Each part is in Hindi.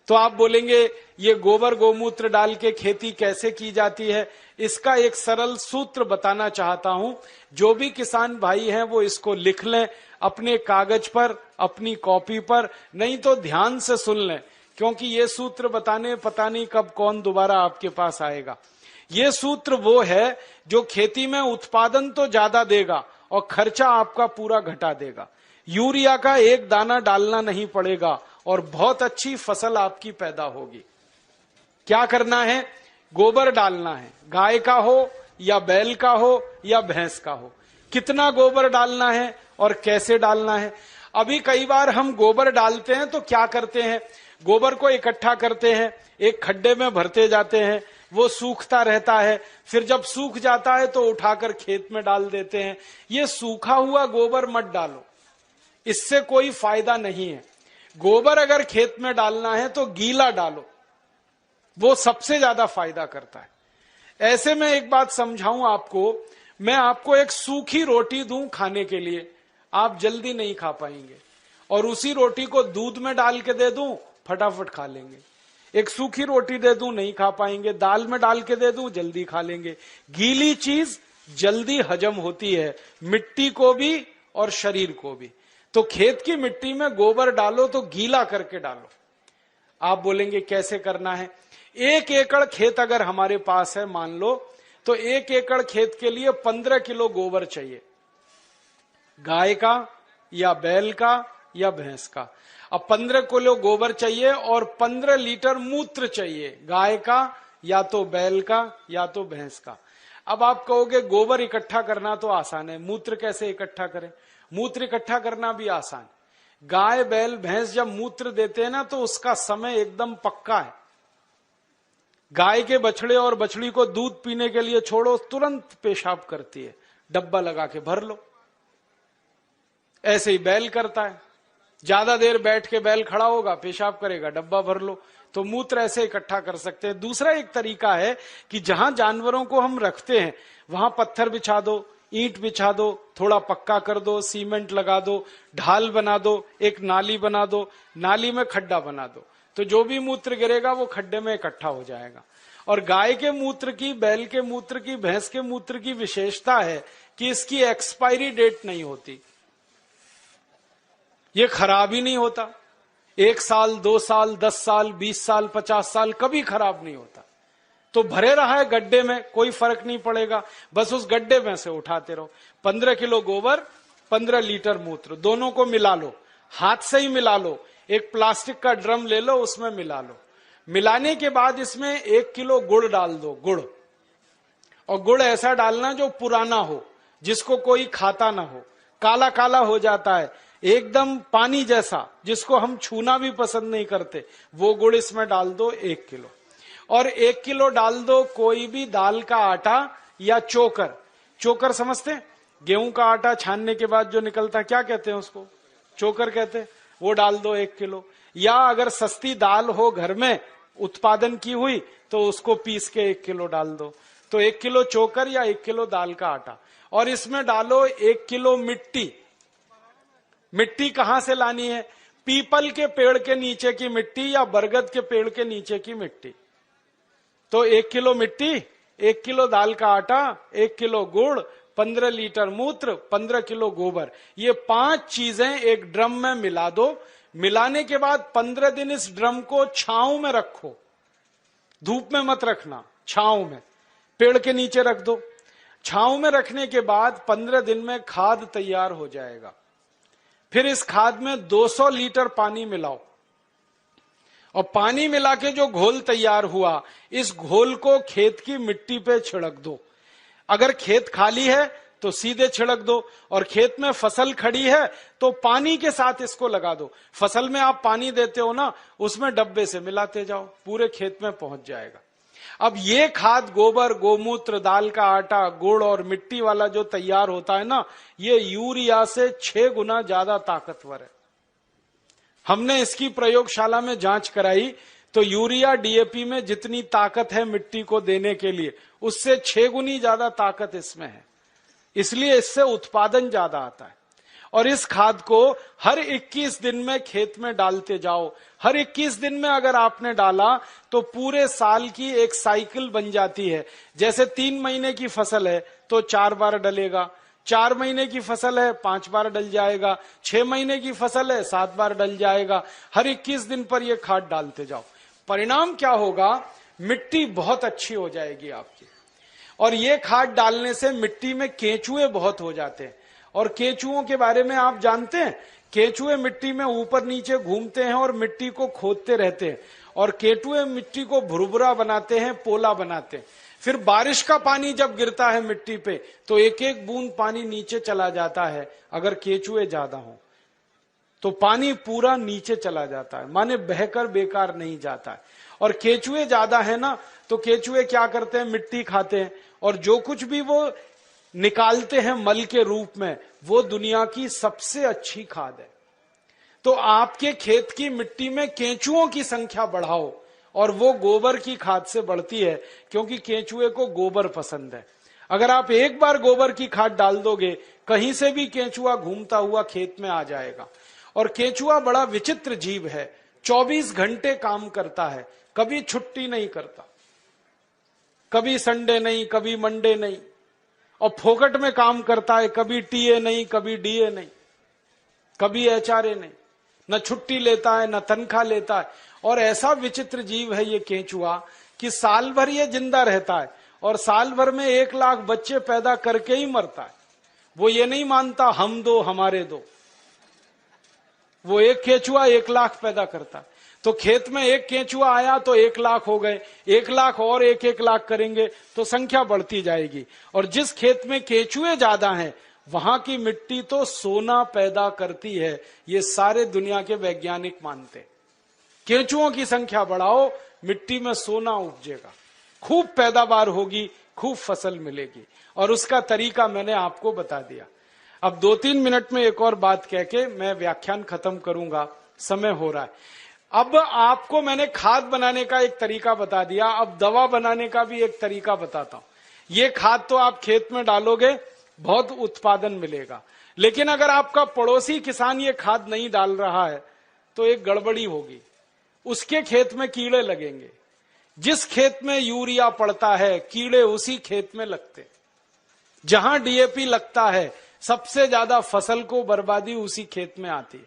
तो आप बोलेंगे ये गोबर गोमूत्र डाल के खेती कैसे की जाती है? इसका एक सरल सूत्र बताना चाहता हूं। जो भी किसान भाई हैं वो इसको लिख लें अपने कागज पर, अपनी कॉपी पर, नहीं तो ध्यान से सुन लें, क्योंकि ये सूत्र बताने पता नहीं कब कौन दोबारा आपके पास आएगा। ये सूत्र वो है जो खेती में उत्पादन तो ज्यादा देगा और खर्चा आपका पूरा घटा देगा। यूरिया का एक दाना डालना नहीं पड़ेगा और बहुत अच्छी फसल आपकी पैदा होगी। क्या करना है? गोबर डालना है, गाय का हो या बैल का हो या भैंस का हो। कितना गोबर डालना है और कैसे डालना है? अभी कई बार हम गोबर डालते हैं तो क्या करते हैं, गोबर को इकट्ठा करते हैं, एक खड्डे में भरते जाते हैं, वो सूखता रहता है, फिर जब सूख जाता है तो उठाकर खेत में डाल देते हैं। ये सूखा हुआ गोबर मत डालो, इससे कोई फायदा नहीं है। गोबर अगर खेत में डालना है तो गीला डालो, वो सबसे ज्यादा फायदा करता है। ऐसे में एक बात समझाऊं आपको, मैं आपको एक सूखी रोटी दूं खाने के लिए, आप जल्दी नहीं खा पाएंगे, और उसी रोटी को दूध में डाल के दे दूं, फटाफट खा लेंगे। एक सूखी रोटी दे दूं, नहीं खा पाएंगे, दाल में डाल के दे दूं, जल्दी खा लेंगे। गीली चीज जल्दी हजम होती है, मिट्टी को भी और शरीर को भी। तो खेत की मिट्टी में गोबर डालो तो गीला करके डालो। आप बोलेंगे कैसे करना है? 1 एकड़ खेत अगर हमारे पास है मान लो, तो 1 एकड़ खेत के लिए 15 किलो गोबर चाहिए, गाय का या बैल का या भैंस का। अब 15 किलो गोबर चाहिए और 15 लीटर मूत्र चाहिए, गाय का या तो बैल का या तो भैंस का। अब आप कहोगे गोबर इकट्ठा करना तो आसान है, मूत्र कैसे इकट्ठा करें? मूत्र इकट्ठा करना भी आसान। गाय बैल भैंस जब मूत्र देते हैं ना तो उसका समय एकदम पक्का है। गाय के बछड़े और बछड़ी को दूध पीने के लिए छोड़ो, तुरंत पेशाब करती है, डब्बा लगा के भर लो। ऐसे ही बैल करता है, ज्यादा देर बैठ के बैल खड़ा होगा, पेशाब करेगा, डब्बा भर लो। तो मूत्र ऐसे इकट्ठा कर सकते हैं। दूसरा एक तरीका है कि जहां जानवरों को हम रखते हैं वहां पत्थर बिछा दो, ईंट बिछा दो, थोड़ा पक्का कर दो, सीमेंट लगा दो, ढाल बना दो, एक नाली बना दो, नाली में खड्डा बना दो, तो जो भी मूत्र गिरेगा वो खड्डे में इकट्ठा हो जाएगा। और गाय के मूत्र की, बैल के मूत्र की, भैंस के मूत्र की विशेषता है कि इसकी एक्सपायरी डेट नहीं होती, ये खराब ही नहीं होता। 1 साल, 2 साल, 10 साल, 20 साल, 50 साल कभी खराब नहीं होता। तो भरे रहा है गड्ढे में, कोई फर्क नहीं पड़ेगा, बस उस गड्ढे में से उठाते रहो। 15 किलो गोबर, 15 लीटर मूत्र, दोनों को मिला लो, हाथ से ही मिला लो। एक प्लास्टिक का ड्रम ले लो, उसमें मिला लो। मिलाने के बाद इसमें 1 किलो गुड़ डाल दो, गुड़। और गुड़ ऐसा डालना जो पुराना हो, जिसको कोई खाता ना हो, काला काला हो जाता है, एकदम पानी जैसा, जिसको हम छूना भी पसंद नहीं करते, वो गुड़ इसमें डाल दो 1 किलो। और 1 किलो डाल दो कोई भी दाल का आटा या चोकर। चोकर समझते हैं? गेहूं का आटा छानने के बाद जो निकलता है, क्या कहते हैं उसको? चोकर कहते हैं। वो डाल दो 1 किलो। या अगर सस्ती दाल हो घर में उत्पादन की हुई तो उसको पीस के 1 किलो डाल दो। तो 1 किलो चोकर या 1 किलो दाल का आटा। और इसमें डालो 1 किलो मिट्टी। मिट्टी कहां से लानी है? पीपल के पेड़ के नीचे की मिट्टी या बरगद के पेड़ के नीचे की मिट्टी। तो 1 किलो मिट्टी, 1 किलो दाल का आटा, 1 किलो गुड़, 15 लीटर मूत्र, 15 किलो गोबर, ये 5 चीजें एक ड्रम में मिला दो। मिलाने के बाद 15 दिन इस ड्रम को छांव में रखो, धूप में मत रखना, छांव में, पेड़ के नीचे रख दो। छांव में रखने के बाद 15 दिन में खाद तैयार हो जाएगा। फिर इस खाद में 200 लीटर पानी मिलाओ और पानी मिला के जो घोल तैयार हुआ, इस घोल को खेत की मिट्टी पे छिड़क दो। अगर खेत खाली है तो सीधे छिड़क दो, और खेत में फसल खड़ी है तो पानी के साथ इसको लगा दो। फसल में आप पानी देते हो ना, उसमें डब्बे से मिलाते जाओ, पूरे खेत में पहुंच जाएगा। अब ये खाद गोबर, गोमूत्र, दाल का आटा, गुड़ और मिट्टी वाला जो तैयार होता है ना, ये यूरिया से 6 गुना ज्यादा ताकतवर है। हमने इसकी प्रयोगशाला में जांच कराई तो यूरिया डीएपी में जितनी ताकत है मिट्टी को देने के लिए, उससे 6 गुनी ज्यादा ताकत इसमें है। इसलिए इससे उत्पादन ज्यादा आता है। और इस खाद को हर 21 दिन में खेत में डालते जाओ। हर 21 दिन में अगर आपने डाला तो पूरे साल की एक साइकिल बन जाती है। जैसे 3 महीने की फसल है तो 4 बार डलेगा, 4 महीने की फसल है 5 बार डल जाएगा, 6 महीने की फसल है 7 बार डल जाएगा। हर 21 दिन पर यह खाद डालते जाओ। परिणाम क्या होगा? मिट्टी बहुत अच्छी हो जाएगी आपकी। और ये खाद डालने से मिट्टी में केंचुए बहुत हो जाते हैं। और केंचुओं के बारे में आप जानते हैं, केंचुए मिट्टी में ऊपर नीचे घूमते हैं और मिट्टी को खोदते रहते हैं। और केंचुए मिट्टी को भुरभुरा बनाते हैं, पोला बनाते हैं। फिर बारिश का पानी जब गिरता है मिट्टी पे तो एक एक बूंद पानी नीचे चला जाता है। अगर केंचुए ज्यादा हो तो पानी पूरा नीचे चला जाता है, माने बहकर बेकार नहीं जाता है। और केंचुए ज्यादा है ना, तो केंचुए क्या करते हैं? मिट्टी खाते हैं और जो कुछ भी वो निकालते हैं मल के रूप में, वो दुनिया की सबसे अच्छी खाद है। तो आपके खेत की मिट्टी में केंचुओं की संख्या बढ़ाओ, और वो गोबर की खाद से बढ़ती है, क्योंकि केंचुए को गोबर पसंद है। अगर आप एक बार गोबर की खाद डाल दोगे, कहीं से भी केंचुआ घूमता हुआ खेत में आ जाएगा। और केंचुआ बड़ा विचित्र जीव है, 24 घंटे काम करता है, कभी छुट्टी नहीं करता, कभी संडे नहीं, कभी मंडे नहीं, और फोकट में काम करता है। कभी टीए नहीं, कभी डीए नहीं, कभी एचआरए नहीं, न छुट्टी लेता है न तनख्वाह लेता है। और ऐसा विचित्र जीव है ये केंचुआ कि साल भर ये जिंदा रहता है और साल भर में 1 लाख बच्चे पैदा करके ही मरता है। वो ये नहीं मानता हम दो हमारे दो, वो एक केंचुआ 1 लाख पैदा करता है। तो खेत में एक केंचुआ आया तो 1 लाख हो गए, 1 लाख और 1-1 लाख करेंगे तो संख्या बढ़ती जाएगी। और जिस खेत में केंचुए ज्यादा हैं वहां की मिट्टी तो सोना पैदा करती है, ये सारे दुनिया के वैज्ञानिक मानते हैं। केंचुओं की संख्या बढ़ाओ, मिट्टी में सोना उपजेगा, खूब पैदावार होगी, खूब फसल मिलेगी। और उसका तरीका मैंने आपको बता दिया। अब 2-3 मिनट में एक और बात कह के मैं व्याख्यान खत्म करूंगा, समय हो रहा है। अब आपको मैंने खाद बनाने का एक तरीका बता दिया, अब दवा बनाने का भी एक तरीका बताता हूं। ये खाद तो आप खेत में डालोगे, बहुत उत्पादन मिलेगा, लेकिन अगर आपका पड़ोसी किसान ये खाद नहीं डाल रहा है तो एक गड़बड़ी होगी। उसके खेत में कीड़े लगेंगे। जिस खेत में यूरिया पड़ता है कीड़े उसी खेत में लगते। जहां डीएपी लगता है सबसे ज्यादा फसल को बर्बादी उसी खेत में आती है।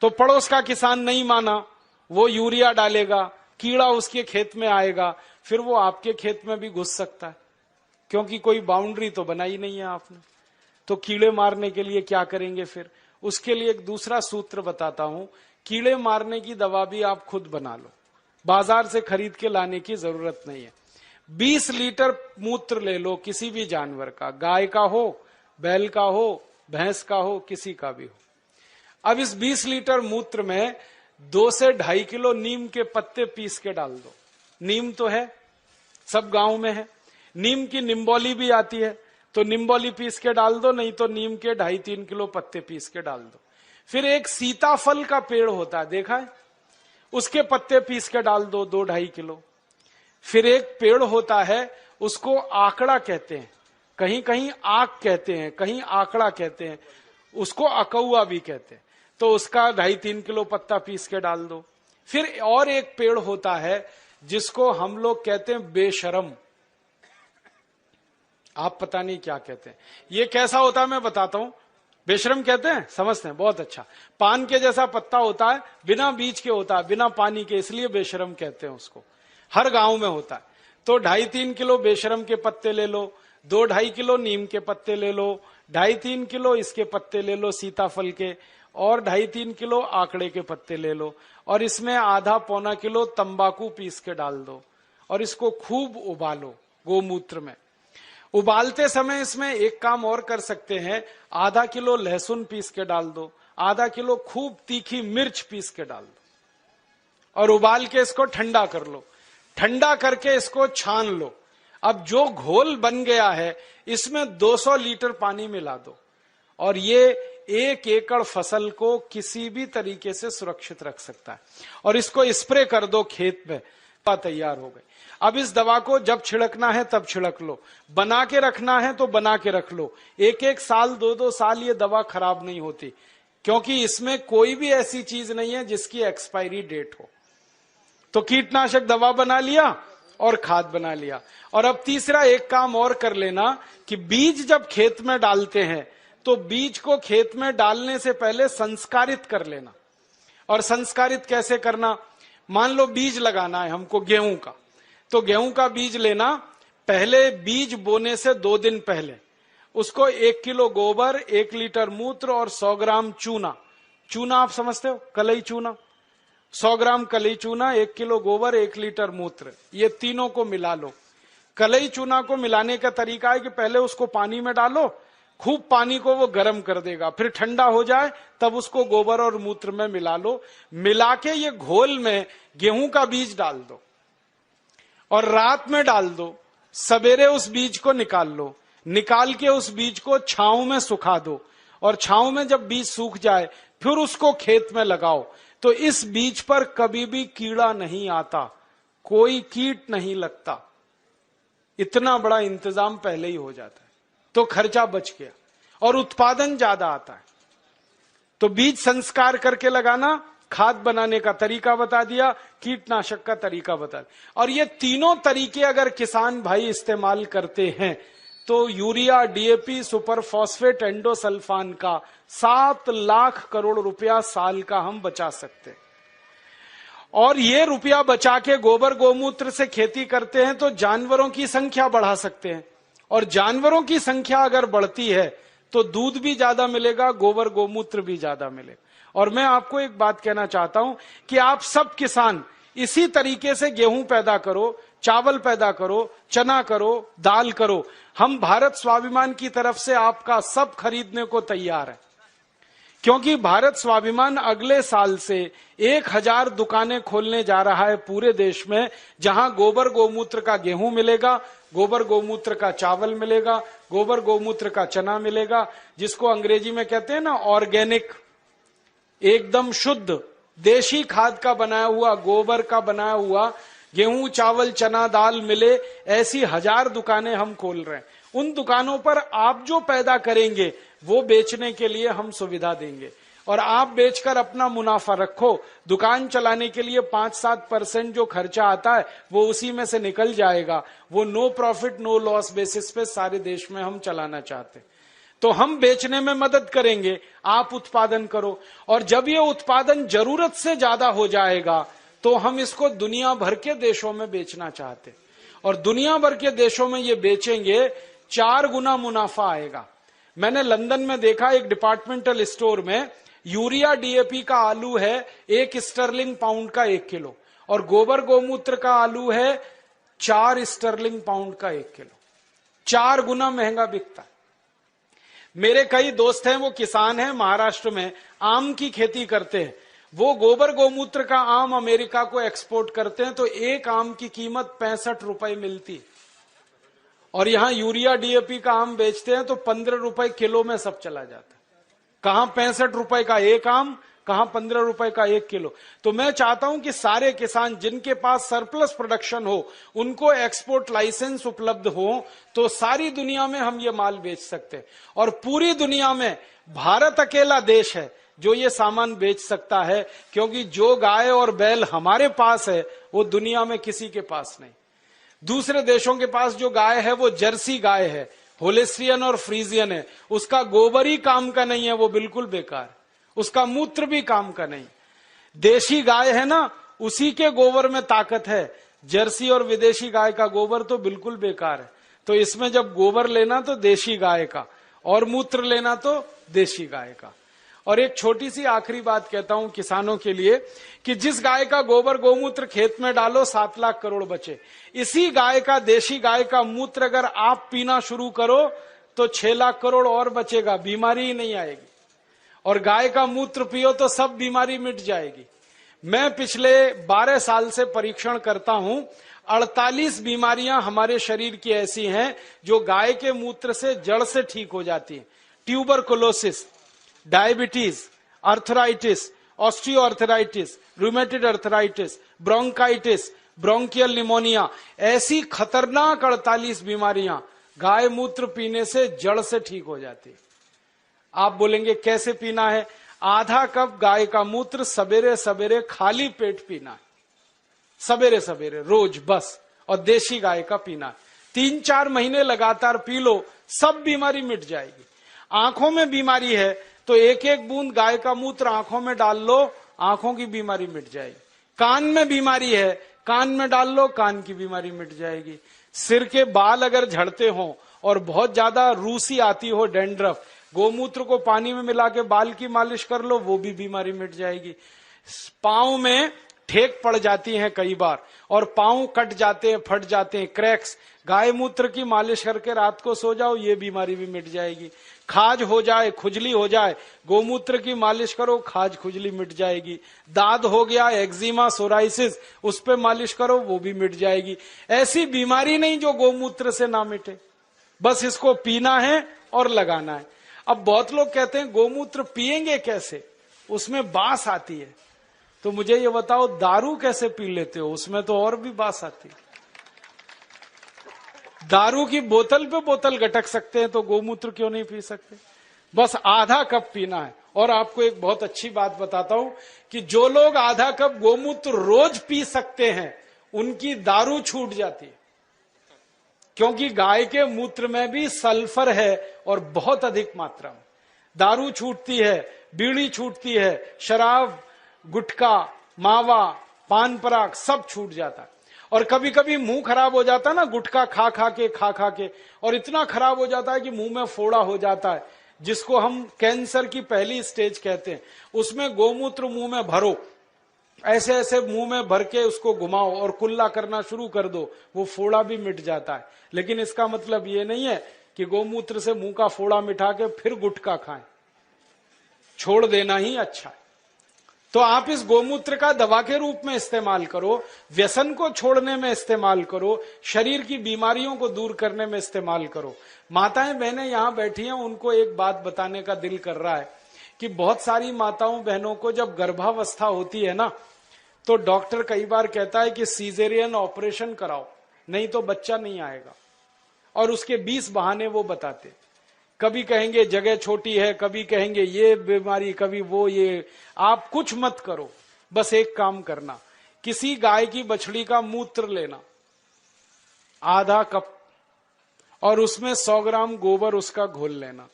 तो पड़ोस का किसान नहीं माना, वो यूरिया डालेगा, कीड़ा उसके खेत में आएगा, फिर वो आपके खेत में भी घुस सकता है, क्योंकि कोई बाउंड्री तो बनाई नहीं है आपने। तो कीड़े मारने के लिए क्या करेंगे फिर? उसके लिए एक दूसरा सूत्र बताता हूं। कीड़े मारने की दवा भी आप खुद बना लो, बाजार से खरीद के लाने की जरूरत नहीं है। 20 लीटर मूत्र ले लो किसी भी जानवर का, गाय का हो, बैल का हो, भैंस का हो, किसी का भी हो। अब इस 20 लीटर मूत्र में 2 से 2.5 किलो नीम के पत्ते पीस के डाल दो। नीम तो है, सब गांव में है। नीम की निम्बोली भी आती है, तो निम्बोली पीस के डाल दो, नहीं तो नीम के 2.5-3 किलो पत्ते पीस के डाल दो। फिर एक सीताफल का पेड़ होता है, देखा है, उसके पत्ते पीस के डाल दो 2-2.5 किलो। फिर एक पेड़ होता है, उसको आकड़ा कहते हैं, कहीं कहीं आक कहते हैं, कहीं आकड़ा कहते हैं, उसको अकौआ भी कहते हैं। तो उसका 2.5-3 किलो पत्ता पीस के डाल दो। फिर और एक पेड़ होता है जिसको हम लोग कहते हैं बेशरम, आप पता नहीं क्या कहते हैं। ये कैसा होता है मैं बताता हूं। बेशरम कहते हैं, समझते हैं, बहुत अच्छा। पान के जैसा पत्ता होता है, बिना बीज के होता है, बिना पानी के, इसलिए बेशरम कहते हैं उसको। हर गांव में होता है। तो 2.5-3 किलो बेशरम के पत्ते ले लो, 2-2.5 किलो नीम के पत्ते ले लो, 2.5-3 किलो इसके पत्ते ले लो सीताफल के, और 2.5-3 किलो आंकड़े के पत्ते ले लो, और इसमें आधा-पौना किलो तंबाकू पीस के डाल दो, और इसको खूब उबालो गोमूत्र में। उबालते समय इसमें एक काम और कर सकते हैं, आधा किलो लहसुन पीस के डाल दो, आधा किलो खूब तीखी मिर्च पीस के डाल दो, और उबाल के इसको ठंडा कर लो। ठंडा करके इसको छान लो। अब जो घोल बन गया है इसमें 200 लीटर पानी मिला दो, और ये 1 एकड़ फसल को किसी भी तरीके से सुरक्षित रख सकता है। और इसको स्प्रे कर दो खेत में। दवा तैयार हो गई। अब इस दवा को जब छिड़कना है तब छिड़क लो, बना के रखना है तो बना के रख लो। एक एक साल, दो दो साल ये दवा खराब नहीं होती, क्योंकि इसमें कोई भी ऐसी चीज नहीं है जिसकी एक्सपायरी डेट हो। तो कीटनाशक दवा बना लिया और खाद बना लिया। और अब तीसरा एक काम और कर लेना कि बीज जब खेत में डालते हैं तो बीज को खेत में डालने से पहले संस्कारित कर लेना। और संस्कारित कैसे करना? मान लो बीज लगाना है हमको गेहूं का, तो गेहूं का बीज लेना, पहले बीज बोने से 2 दिन पहले उसको 1 किलो गोबर, 1 लीटर मूत्र और 100 ग्राम चूना, चूना आप समझते हो, कलई चूना, 100 ग्राम कलई चूना, 1 किलो गोबर, 1 लीटर मूत्र, ये तीनों को मिला लो। कलई चूना को मिलाने का तरीका है कि पहले उसको पानी में डालो, खूब पानी को वो गर्म कर देगा, फिर ठंडा हो जाए तब उसको गोबर और मूत्र में मिला लो। मिला के ये घोल में गेहूं का बीज डाल दो और रात में डाल दो, सवेरे उस बीज को निकाल लो, निकाल के उस बीज को छांव में सुखा दो, और छांव में जब बीज सूख जाए फिर उसको खेत में लगाओ। तो इस बीज पर कभी भी कीड़ा नहीं आता, कोई कीट नहीं लगता, इतना बड़ा इंतजाम पहले ही हो जाता है, तो खर्चा बच गया और उत्पादन ज्यादा आता है। तो बीज संस्कार करके लगाना, खाद बनाने का तरीका बता दिया, कीटनाशक का तरीका बता दिया। और ये तीनों तरीके अगर किसान भाई इस्तेमाल करते हैं तो urea, DAP, super phosphate, endosulfan का 7 लाख करोड़ रुपया साल का हम बचा सकते हैं। और ये रुपया बचा के गोबर गोमूत्र से खेती करते हैं तो जानवरों की संख्या बढ़ा सकते हैं, और जानवरों की संख्या अगर बढ़ती है तो दूध भी ज्यादा मिलेगा, गोबर गोमूत्र भी ज्यादा मिलेगा। और मैं आपको एक बात कहना चाहता हूं कि आप सब किसान इसी तरीके से गेहूं पैदा करो, चावल पैदा करो, चना करो, दाल करो। हम भारत स्वाभिमान की तरफ से आपका सब खरीदने को तैयार है, क्योंकि भारत स्वाभिमान अगले साल से 1000 दुकानें खोलने जा रहा है पूरे देश में, जहां गोबर गोमूत्र का गेहूं मिलेगा, गोबर गोमूत्र का चावल मिलेगा, गोबर गोमूत्र का चना मिलेगा, जिसको अंग्रेजी में कहते हैं ना ऑर्गेनिक, एकदम शुद्ध देशी खाद का बनाया हुआ, गोबर का बनाया हुआ गेहूं, चावल, चना, दाल मिले। ऐसी 1000 दुकानें हम खोल रहे हैं। उन दुकानों पर आप जो पैदा करेंगे वो बेचने के लिए हम सुविधा देंगे, और आप बेचकर अपना मुनाफा रखो। दुकान चलाने के लिए 5-7% जो खर्चा आता है वो उसी में से निकल जाएगा। वो no profit no loss basis पे सारे देश में हम चलाना चाहते हैं। तो हम बेचने में मदद करेंगे, आप उत्पादन करो। और जब ये उत्पादन जरूरत से ज्यादा हो जाएगा तो हम इसको दुनिया भर के देशों में बेचना चाहते, और दुनिया भर के देशों में ये बेचेंगे 4 गुना मुनाफा आएगा। मैंने लंदन में देखा, एक डिपार्टमेंटल स्टोर में यूरिया डीएपी का आलू है 1 स्टर्लिंग पाउंड का 1 किलो, और गोबर गोमूत्र का आलू है 4 स्टर्लिंग पाउंड का 1 किलो। 4 गुना महंगा बिकता है। मेरे कई दोस्त हैं, वो किसान हैं, महाराष्ट्र में आम की खेती करते हैं। वो गोबर गोमूत्र का आम अमेरिका को एक्सपोर्ट करते हैं, तो एक आम की कीमत 65 रुपए मिलती, और यहां यूरिया डीएपी का आम बेचते हैं तो 15 रुपए किलो में सब चला जाता है। कहां 65 रुपए का एक आम, कहां 15 रुपए का 1 किलो। तो मैं चाहता हूं कि सारे किसान जिनके पास सरप्लस प्रोडक्शन हो, उनको एक्सपोर्ट लाइसेंस उपलब्ध हो, तो सारी दुनिया में हम ये माल बेच सकते हैं। और पूरी दुनिया में भारत अकेला देश है जो ये सामान बेच सकता है, क्योंकि जो गाय और बैल हमारे पास है वो दुनिया में किसी के पास नहीं। दूसरे देशों के पास जो गाय है वो जर्सी गाय है, होलेस्ट्रियन और फ्रीजियन है, उसका गोबर ही काम का नहीं है, वो बिल्कुल बेकार, उसका मूत्र भी काम का नहीं। देशी गाय है ना, उसी के गोबर में ताकत है। जर्सी और विदेशी गाय का गोबर तो बिल्कुल बेकार है। तो इसमें जब गोबर लेना तो देशी गाय का, और मूत्र लेना तो देशी गाय का। और एक छोटी सी आखिरी बात कहता हूं किसानों के लिए, कि जिस गाय का गोबर गोमूत्र खेत में डालो 7 लाख करोड़ बचे, इसी गाय का, देशी गाय का मूत्र अगर आप पीना शुरू करो तो 6 लाख करोड़ और बचेगा, बीमारी ही नहीं आएगी। और गाय का मूत्र पियो तो सब बीमारी मिट जाएगी। मैं पिछले 12 साल से परीक्षण करता हूं, 48 बीमारियां हमारे शरीर की ऐसी हैं जो गाय के मूत्र से जड़ से ठीक हो जाती हैं। Tuberculosis, diabetes, arthritis osteoarthritis, rheumatoid arthritis, bronchitis, bronchial pneumonia, ऐसी खतरनाक 48 बीमारियां गाय मूत्र पीने से जड़ से ठीक हो जाती। आप बोलेंगे कैसे पीना है? आधा कप गाय का मूत्र सवेरे सवेरे खाली पेट पीना है, सवेरे सवेरे रोज बस, और देशी गाय का पीना है। 3-4 महीने लगातार पी लो, सब बीमारी मिट जाएगी। आंखों में बीमारी है तो एक एक बूंद गाय का मूत्र आंखों में डाल लो, आंखों की बीमारी मिट जाएगी। कान में बीमारी है, कान में डाल लो, कान की बीमारी मिट जाएगी। सिर के बाल अगर झड़ते हो और बहुत ज्यादा रूसी आती हो, डैंड्रफ, गोमूत्र को पानी में मिला के बाल की मालिश कर लो, वो भी बीमारी मिट जाएगी। पांव में ठेक पड़ जाती हैं कई बार, और पांव कट जाते हैं, फट जाते हैं, क्रैक्स, गाय मूत्र की मालिश करके रात को सो जाओ, ये बीमारी भी मिट जाएगी। खाज हो जाए, खुजली हो जाए, गोमूत्र की मालिश करो, खाज खुजली मिट जाएगी। दाद हो गया, एक्जिमा, सोराइसिस, उस पे मालिश करो, वो भी मिट जाएगी। ऐसी बीमारी नहीं जो गोमूत्र से ना मिटे, बस इसको पीना है और लगाना है। अब बहुत लोग कहते हैं गोमूत्र पिएंगे कैसे, उसमें बास आती है। तो मुझे ये बताओ, दारू कैसे पी लेते हो? उसमें तो और भी बास आती है। दारू की बोतल पे बोतल गटक सकते हैं तो गोमूत्र क्यों नहीं पी सकते? बस आधा कप पीना है। और आपको एक बहुत अच्छी बात बताता हूं कि जो लोग आधा कप गोमूत्र रोज पी सकते हैं, उनकी दारू छूट जाती है, क्योंकि गाय के मूत्र में भी सल्फर है और बहुत अधिक मात्रा में। दारू छूटती है, बीड़ी छूटती है, शराब, गुटखा, मावा, पान पराग सब छूट जाता है। और कभी कभी मुंह खराब हो जाता है ना, गुटखा खा खा के, और इतना खराब हो जाता है कि मुंह में फोड़ा हो जाता है, जिसको हम कैंसर की पहली स्टेज कहते हैं। उसमें गोमूत्र मुंह में भरो, ऐसे ऐसे मुंह में भर के उसको घुमाओ और कुल्ला करना शुरू कर दो, वो फोड़ा भी मिट जाता है। लेकिन इसका मतलब ये नहीं है कि गोमूत्र से मुंह का फोड़ा मिटा के फिर गुटखा खाएं, छोड़ देना ही अच्छा है। तो आप इस गोमूत्र का दवा के रूप में इस्तेमाल करो, व्यसन को छोड़ने में इस्तेमाल करो, शरीर की बीमारियों को दूर करने में इस्तेमाल करो। माताएं बहनें यहां बैठी हैं, उनको एक बात बताने का दिल कर रहा है कि बहुत सारी माताओं बहनों को जब गर्भावस्था होती है ना, तो डॉक्टर कई बार कहता है कि सीजेरियन ऑपरेशन कराओ, नहीं तो बच्चा नहीं आएगा। और उसके 20 बहाने वो बताते, कभी कहेंगे जगह छोटी है, कभी कहेंगे ये बीमारी, कभी वो ये। आप कुछ मत करो, बस एक काम करना, किसी गाय की बछड़ी का मूत्र लेना आधा कप, और उसमें 100 ग्राम गोबर उसका घोल लेना।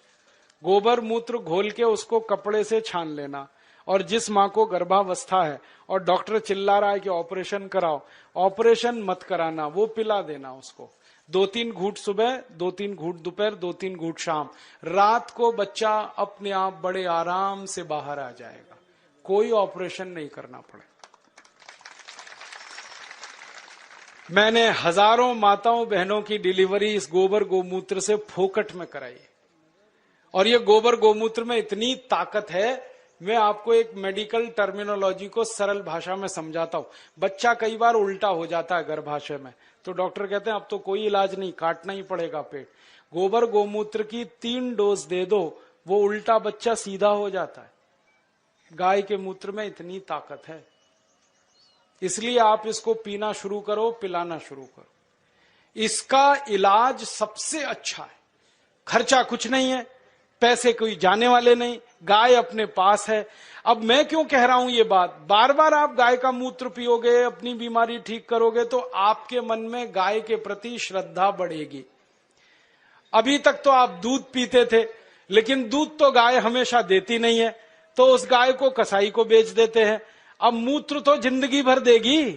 गोबर मूत्र घोल के उसको कपड़े से छान लेना। और जिस मां को गर्भावस्था है और डॉक्टर चिल्ला रहा है कि ऑपरेशन कराओ, ऑपरेशन मत कराना, वो पिला देना उसको। 2-3 घूंट सुबह, 2-3 घूंट दोपहर, 2-3 घूंट शाम। रात को बच्चा अपने आप बड़े आराम से बाहर आ जाएगा, कोई ऑपरेशन नहीं करना पड़े। मैंने हजारों माताओं बहनों की डिलीवरी इस गोबर गोमूत्र से फोकट में कराई। और ये गोबर गोमूत्र में इतनी ताकत है, मैं आपको एक मेडिकल टर्मिनोलॉजी को सरल भाषा में समझाता हूं। बच्चा कई बार उल्टा हो जाता है गर्भाशय में, तो डॉक्टर कहते हैं अब तो कोई इलाज नहीं, काटना ही पड़ेगा पेट। गोबर गोमूत्र की 3 डोज दे दो, वो उल्टा बच्चा सीधा हो जाता है। गाय के मूत्र में इतनी ताकत है, इसलिए आप इसको पीना शुरू करो, पिलाना शुरू करो। इसका इलाज सबसे अच्छा है, खर्चा कुछ नहीं है, पैसे कोई जाने वाले नहीं, गाय अपने पास है। अब मैं क्यों कह रहा हूं ये बात, बार बार आप गाय का मूत्र पियोगे, अपनी बीमारी ठीक करोगे, तो आपके मन में गाय के प्रति श्रद्धा बढ़ेगी। अभी तक तो आप दूध पीते थे, लेकिन दूध तो गाय हमेशा देती नहीं है, तो उस गाय को कसाई को बेच देते हैं। अब मूत्र तो जिंदगी भर देगी।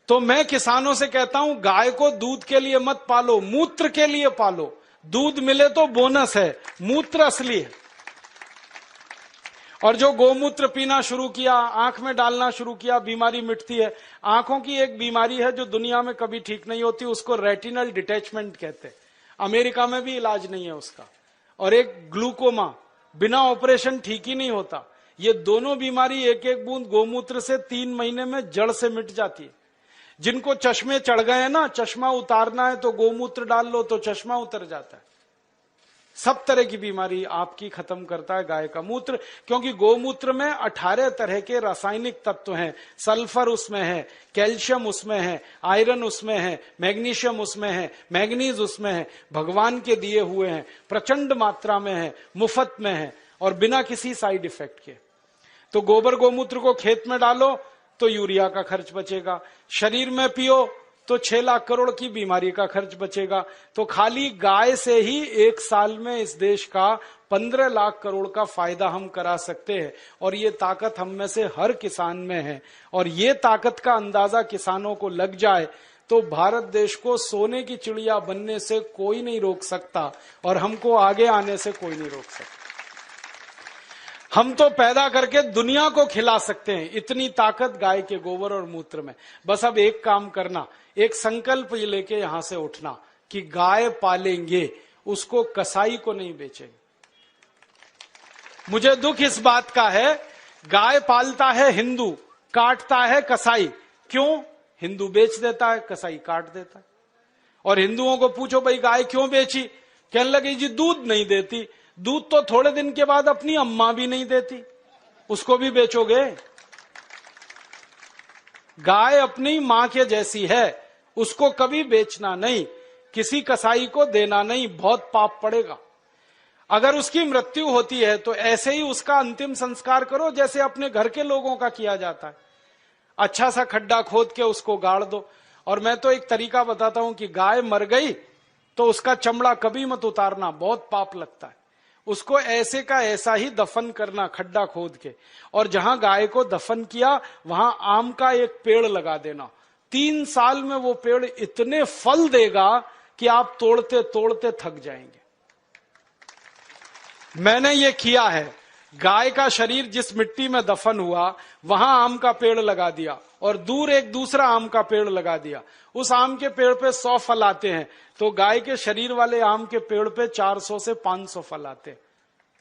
तो मैं किसानों से कहता हूं, गाय को दूध के लिए मत पालो, मूत्र के लिए पालो। दूध मिले तो बोनस है, मूत्र असली है। और जो गोमूत्र पीना शुरू किया, आंख में डालना शुरू किया, बीमारी मिटती है। आंखों की एक बीमारी है जो दुनिया में कभी ठीक नहीं होती, उसको रेटिनल डिटैचमेंट कहते हैं। अमेरिका में भी इलाज नहीं है उसका। और एक ग्लूकोमा, बिना ऑपरेशन ठीक ही नहीं होता। ये दोनों बीमारी एक एक बूंद गोमूत्र से 3 महीने में जड़ से मिट जाती है। जिनको चश्मे चढ़ गए ना, चश्मा उतारना है तो गोमूत्र डाल लो तो चश्मा उतर जाता है। सब तरह की बीमारी आपकी खत्म करता है गाय का मूत्र, क्योंकि गोमूत्र में 18 तरह के रासायनिक तत्व हैं। सल्फर उसमें है, कैल्शियम उसमें है, आयरन उसमें है, मैग्नीशियम उसमें है, मैग्नीज उसमें है, भगवान के दिए हुए हैं, प्रचंड मात्रा में है, मुफ्त में है और बिना किसी साइड इफेक्ट के। तो गोबर गोमूत्र को खेत में डालो तो यूरिया का खर्च बचेगा, शरीर में पियो तो 6 लाख करोड़ की बीमारी का खर्च बचेगा। तो खाली गाय से ही एक साल में इस देश का 15 लाख करोड़ का फायदा हम करा सकते हैं। और ये ताकत हम में से हर किसान में है, और ये ताकत का अंदाजा किसानों को लग जाए तो भारत देश को सोने की चिड़िया बनने से कोई नहीं रोक सकता, और हमको आगे आने से कोई नहीं रोक सकता। हम तो पैदा करके दुनिया को खिला सकते हैं, इतनी ताकत गाय के गोबर और मूत्र में। बस अब एक काम करना, एक संकल्प लेके यहां से उठना कि गाय पालेंगे, उसको कसाई को नहीं बेचेंगे। मुझे दुख इस बात का है, गाय पालता है हिंदू, काटता है कसाई। क्यों? हिंदू बेच देता है, कसाई काट देता है। और हिंदुओं को पूछो भाई गाय क्यों बेची, कहने लगे जी दूध नहीं देती। दूध तो थोड़े दिन के बाद अपनी अम्मा भी नहीं देती, उसको भी बेचोगे? गाय अपनी मां के जैसी है, उसको कभी बेचना नहीं, किसी कसाई को देना नहीं, बहुत पाप पड़ेगा। अगर उसकी मृत्यु होती है तो ऐसे ही उसका अंतिम संस्कार करो जैसे अपने घर के लोगों का किया जाता है। अच्छा सा खड्डा खोद के उसको गाड़ दो। और मैं तो एक तरीका बताता हूं कि गाय मर गई तो उसका चमड़ा कभी मत उतारना, बहुत पाप लगता है। उसको ऐसे का ऐसा ही दफन करना, खड्डा खोद के, और जहां गाय को दफन किया वहां आम का एक पेड़ लगा देना। 3 साल में वो पेड़ इतने फल देगा कि आप तोड़ते तोड़ते थक जाएंगे। मैंने ये किया है, गाय का शरीर जिस मिट्टी में दफन हुआ वहां आम का पेड़ लगा दिया और दूर एक दूसरा आम का पेड़ लगा दिया। उस आम के पेड़ पे 100 फल आते हैं, तो गाय के शरीर वाले आम के पेड़ पे 400 से 500 फल आते हैं।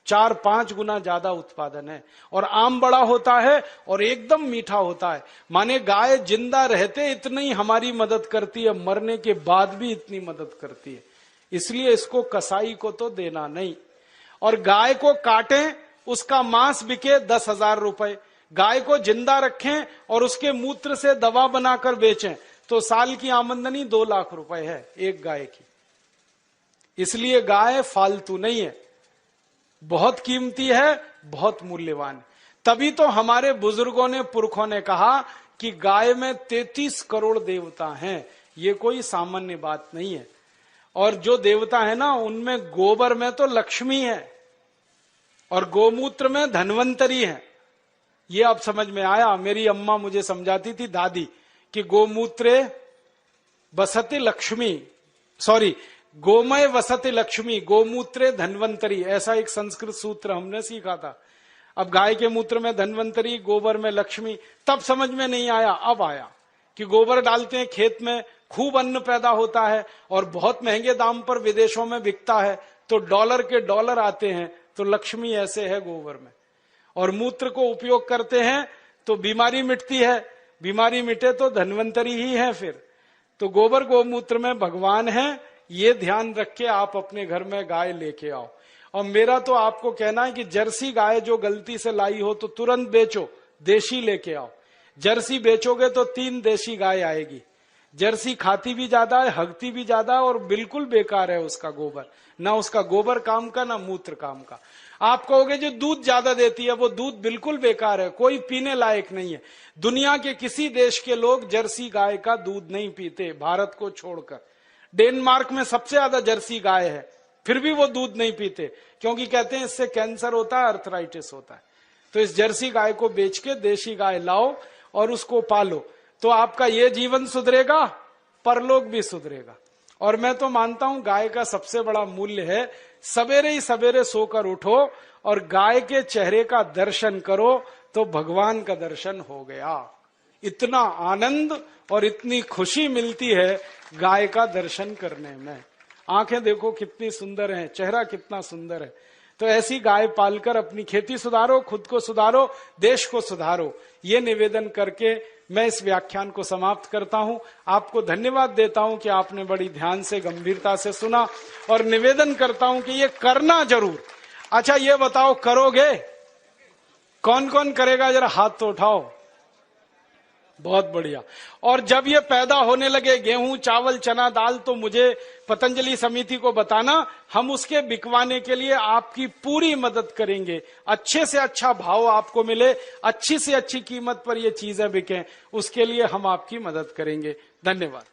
4-5 गुना ज्यादा उत्पादन है, और आम बड़ा होता है और एकदम मीठा होता है। माने गाय जिंदा रहते इतनी हमारी मदद करती है, मरने के बाद भी इतनी मदद करती है। इसलिए इसको कसाई को तो देना नहीं। और गाय को काटें, उसका मांस बिके 10,000 रुपए, गाय को जिंदा रखें और उसके मूत्र से दवा बनाकर बेचें तो साल की आमदनी 2 लाख रुपए है एक गाय की। इसलिए गाय फालतू नहीं है, बहुत कीमती है, बहुत मूल्यवान है। तभी तो हमारे बुजुर्गों ने, पुरखों ने कहा कि गाय में 33 करोड़ देवता हैं। ये कोई सामान्य बात नहीं है। और जो देवता है ना, उनमें गोबर में तो लक्ष्मी है और गोमूत्र में धन्वंतरी है। ये अब समझ में आया। मेरी अम्मा मुझे समझाती थी, दादी, कि गोमूत्रे वसति लक्ष्मी, सॉरी, गोमय वसति लक्ष्मी, गोमूत्रे धन्वंतरी, ऐसा एक संस्कृत सूत्र हमने सीखा था। अब गाय के मूत्र में धन्वंतरी, गोबर में लक्ष्मी, तब समझ में नहीं आया, अब आया कि गोबर डालते हैं खेत में, खूब अन्न पैदा होता है और बहुत महंगे दाम पर विदेशों में बिकता है, तो डॉलर के डॉलर आते हैं। तो लक्ष्मी ऐसे है गोबर में। और मूत्र को उपयोग करते हैं तो बीमारी मिटती है, बीमारी मिटे तो धन्वंतरी ही है फिर। तो गोबर गोमूत्र में भगवान है, ये ध्यान रख के आप अपने घर में गाय लेके आओ। और मेरा तो आपको कहना है कि जर्सी गाय जो गलती से लाई हो तो तुरंत बेचो, देशी लेके आओ। जर्सी बेचोगे तो 3 देशी गाय आएगी। जर्सी खाती भी ज्यादा है, हगती भी ज्यादा है, और बिल्कुल बेकार है उसका गोबर, ना उसका गोबर काम का ना मूत्र काम का। आप कहोगे जो दूध ज्यादा देती है, वो दूध बिल्कुल बेकार है, कोई पीने लायक नहीं है। दुनिया के किसी देश के लोग जर्सी गाय का दूध नहीं पीते, भारत को छोड़कर। डेनमार्क में सबसे ज्यादा जर्सी गाय है, फिर भी वो दूध नहीं पीते, क्योंकि कहते हैं इससे कैंसर होता है, अर्थराइटिस होता है। तो इस जर्सी गाय को बेच के देशी गाय लाओ और उसको पालो, तो आपका ये जीवन सुधरेगा, परलोक भी सुधरेगा। और मैं तो मानता हूं गाय का सबसे बड़ा मूल्य है, सवेरे ही सवेरे सोकर उठो और गाय के चेहरे का दर्शन करो तो भगवान का दर्शन हो गया। इतना आनंद और इतनी खुशी मिलती है गाय का दर्शन करने में। आंखें देखो कितनी सुंदर हैं, चेहरा कितना सुंदर है। तो ऐसी गाय पालकर अपनी खेती सुधारो, खुद को सुधारो, देश को सुधारो। ये निवेदन करके मैं इस व्याख्यान को समाप्त करता हूं। आपको धन्यवाद देता हूं कि आपने बड़ी ध्यान से, गंभीरता से सुना, और निवेदन करता हूं कि ये करना जरूर। अच्छा, ये बताओ, करोगे? कौन कौन करेगा? जरा हाथ तो उठाओ। बहुत बढ़िया। और जब ये पैदा होने लगे गेहूं, चावल, चना, दाल, तो मुझे पतंजलि समिति को बताना, हम उसके बिकवाने के लिए आपकी पूरी मदद करेंगे। अच्छे से अच्छा भाव आपको मिले, अच्छी से अच्छी कीमत पर ये चीजें बिकें, उसके लिए हम आपकी मदद करेंगे। धन्यवाद।